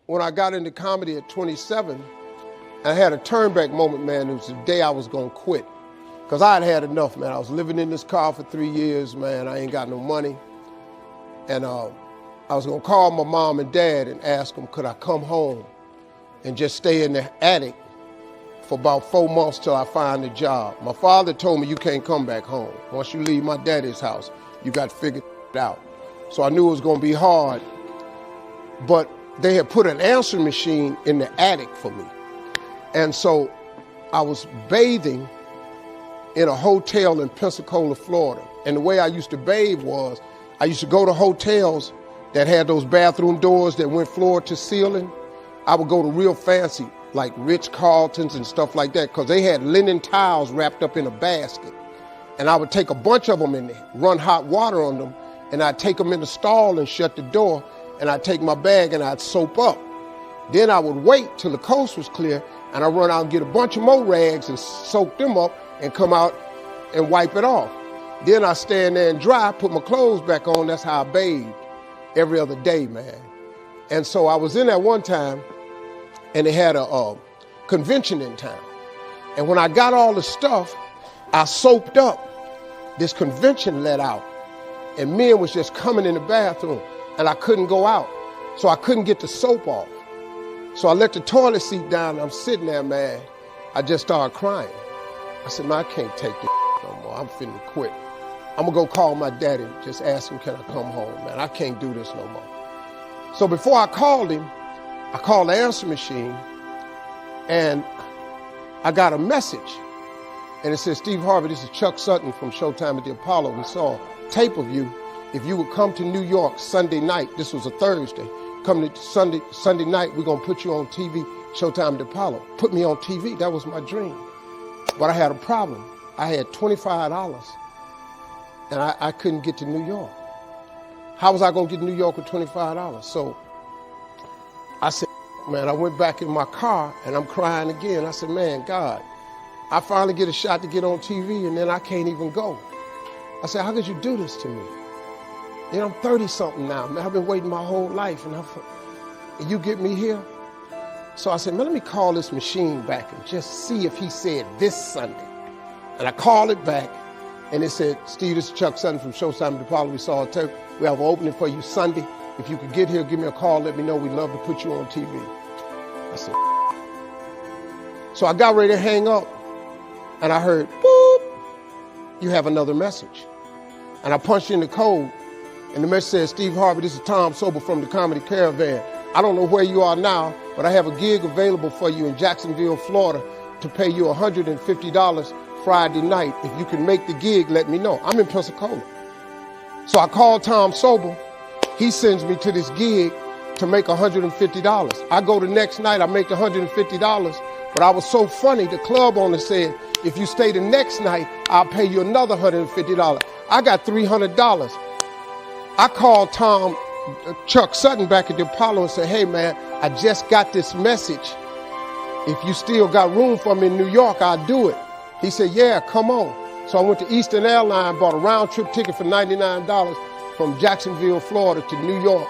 when I got into comedy at 27, I had a turnback moment, man. It was the day I was gonna quit. Because I had enough, man. I was living in this car for 3 years, man. I ain't got no money. And I was gonna call my mom and dad and ask them, could I come home and just stay in the attic for about 4 months till I find a job. My father told me, you can't come back home. Once you leave my daddy's house, you got to figure it out. So I knew it was gonna be hard, but they had put an answering machine in the attic for me. And so I was bathing in a hotel in Pensacola, Florida. And the way I used to bathe was, I used to go to hotels that had those bathroom doors that went floor to ceiling. I would go to real fancy, like Ritz-Carltons and stuff like that, because they had linen towels wrapped up in a basket. And I would take a bunch of them in there, run hot water on them, and I'd take them in the stall and shut the door, and I'd take my bag and I'd soap up. Then I would wait till the coast was clear, and I'd run out and get a bunch of more rags and soak them up and come out and wipe it off. Then I stand there and dry, put my clothes back on. That's how I bathed every other day, man. And so I was in there one time, and they had a convention in town. And when I got all the stuff, I soaped up. This convention let out, and men was just coming in the bathroom, and I couldn't go out. So I couldn't get the soap off. So I let the toilet seat down, and I'm sitting there, man. I just started crying. I said, man, I can't take this no more. I'm finna quit. I'm gonna go call my daddy, just ask him, can I come home, man? I can't do this no more. So before I called him, I called the answer machine, and I got a message. And it said, Steve Harvey, this is Chuck Sutton from Showtime at the Apollo. We saw a tape of you. If you would come to New York Sunday night, this was a Thursday, come to Sunday night, we're gonna put you on TV, Showtime at the Apollo. Put me on TV, that was my dream. But I had a problem. I had $25, and I couldn't get to New York. How was I gonna get to New York with $25? So I said, man, I went back in my car, and I'm crying again. I said, man, God, I finally get a shot to get on TV, and then I can't even go. I said, how could you do this to me? You know, I'm 30-something now, man. I've been waiting my whole life, and you get me here? So I said, man, let me call this machine back and just see if he said this Sunday. And I called it back, and it said, Steve, this is Chuck Sutton from Showtime at the Apollo. We saw a tape. We have an opening for you Sunday. If you could get here, give me a call, let me know. We'd love to put you on TV. I said, so I got ready to hang up, and I heard, boop, you have another message. And I punched in the code, and the message said, Steve Harvey, this is Tom Sobel from the Comedy Caravan. I don't know where you are now, but I have a gig available for you in Jacksonville, Florida, to pay you $150 Friday night. If you can make the gig, let me know. I'm in Pensacola. So I called Tom Sobel. He sends me to this gig to make $150. I go the next night, I make $150, but I was so funny, the club owner said, if you stay the next night, I'll pay you another $150. I got $300. I called Chuck Sutton back at the Apollo and said, hey man, I just got this message. If you still got room for me in New York, I'll do it. He said, yeah, come on. So I went to Eastern Airlines, bought a round trip ticket for $99 from Jacksonville, Florida to New York,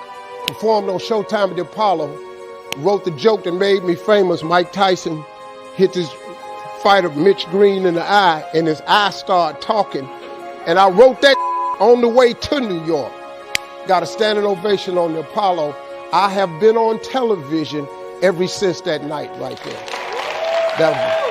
performed on Showtime at the Apollo, wrote the joke that made me famous. Mike Tyson hit this fighter, Mitch Green, in the eye, and his eye started talking. And I wrote that on the way to New York. Got a standing ovation on the Apollo. I have been on television ever since that night right there. That was